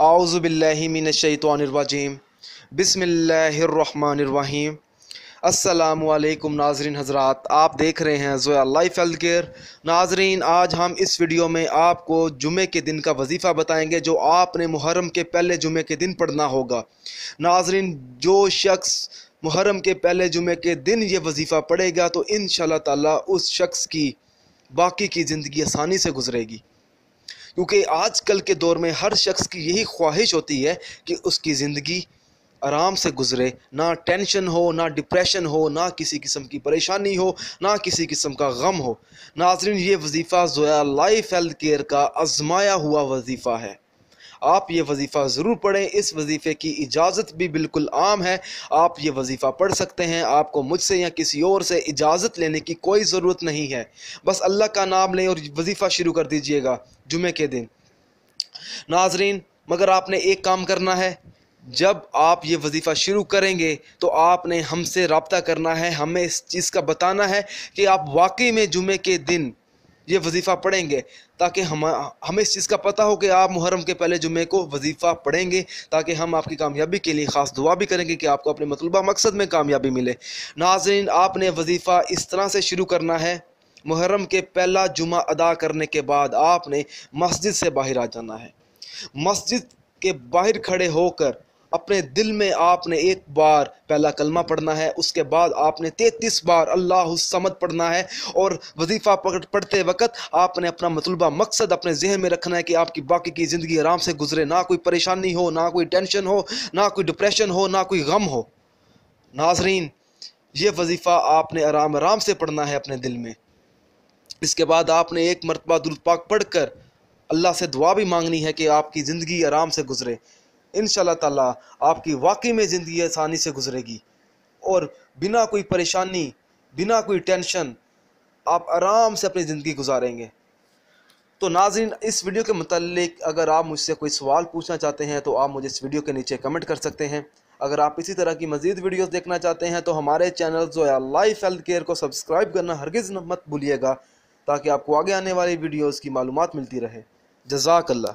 आऊज़ु बिल्लाहि मिनश्शैतानिर्रजीम बिस्मिल्लाहिर्रहमानिर्रहीम। अस्सलामु अलैकुम नाज़रीन हज़रात, आप देख रहे हैं ज़ोया लाइफ हेल्थ केयर। नाज़रीन, आज हम इस वीडियो में आपको जुमे के दिन का वजीफ़ा बताएंगे जो आपने मुहर्रम के पहले जुमे के दिन पढ़ना होगा। नाज़रीन, जो शख्स मुहर्रम के पहले जुमे के दिन ये वजीफ़ा पढ़ेगा तो इंशाअल्लाह ताला उस शख्स की बाकी की ज़िंदगी आसानी से गुजरेगी, क्योंकि आजकल के दौर में हर शख्स की यही ख्वाहिश होती है कि उसकी ज़िंदगी आराम से गुजरे, ना टेंशन हो, ना डिप्रेशन हो, ना किसी किस्म की परेशानी हो, ना किसी किस्म का गम हो। नाज़रीन, ये वजीफ़ा ज़ोया लाइफ हेल्थ केयर का आजमाया हुआ वजीफ़ा है। आप ये वजीफ़ा ज़रूर पढ़ें। इस वजीफ़े की इजाज़त भी बिल्कुल आम है। आप ये वजीफ़ा पढ़ सकते हैं। आपको मुझसे या किसी और से इजाज़त लेने की कोई ज़रूरत नहीं है। बस अल्लाह का नाम लें और वजीफ़ा शुरू कर दीजिएगा जुमे के दिन। नाज़रीन, मगर आपने एक काम करना है। जब आप ये वजीफ़ा शुरू करेंगे तो आपने हमसे रब्ता करना है, हमें इस चीज़ का बताना है कि आप वाकई में जुमे के दिन ये वजीफ़ा पढ़ेंगे, ताकि हमें इस चीज़ का पता हो कि आप मुहर्रम के पहले जुमे को वजीफ़ा पढ़ेंगे, ताकि हम आपकी कामयाबी के लिए ख़ास दुआ भी करेंगे कि आपको अपने मतलूबा मकसद में कामयाबी मिले। नाज़रीन, आपने वजीफ़ा इस तरह से शुरू करना है। मुहर्रम के पहला जुमा अदा करने के बाद आपने मस्जिद से बाहर आ जाना है। मस्जिद के बाहर खड़े होकर अपने दिल में आपने एक बार पहला कलमा पढ़ना है। उसके बाद आपने 33 बार अल्लाहुस समद पढ़ना है। और वजीफ़ा पढ़ते वक्त आपने अपना मतलूबा मकसद अपने जहन में रखना है कि आपकी बाकी की ज़िंदगी आराम से गुजरे, ना कोई परेशानी हो, ना कोई टेंशन हो, ना कोई डिप्रेशन हो, ना कोई गम हो। नाज़रीन, ये वजीफ़ा आपने आराम आराम से पढ़ना है अपने दिल में। इसके बाद आपने एक मरतबा दुरूद पाक पढ़कर अल्लाह से दुआ भी मांगनी है कि आपकी ज़िंदगी आराम से गुजरे। इंशाअल्लाह ताला आपकी वाकई में ज़िंदगी आसानी से गुजरेगी और बिना कोई परेशानी, बिना कोई टेंशन आप आराम से अपनी ज़िंदगी गुजारेंगे। तो नाज़रीन, इस वीडियो के मुताल्लिक अगर आप मुझसे कोई सवाल पूछना चाहते हैं तो आप मुझे इस वीडियो के नीचे कमेंट कर सकते हैं। अगर आप इसी तरह की मज़ीद वीडियोस देखना चाहते हैं तो हमारे channel Zoya life health care को सब्सक्राइब करना हरगिज़ मत भूलिएगा, ताकि आपको आगे आने वाली वीडियोज़ की मालूमात मिलती रहे। जज़ाकल्लाह।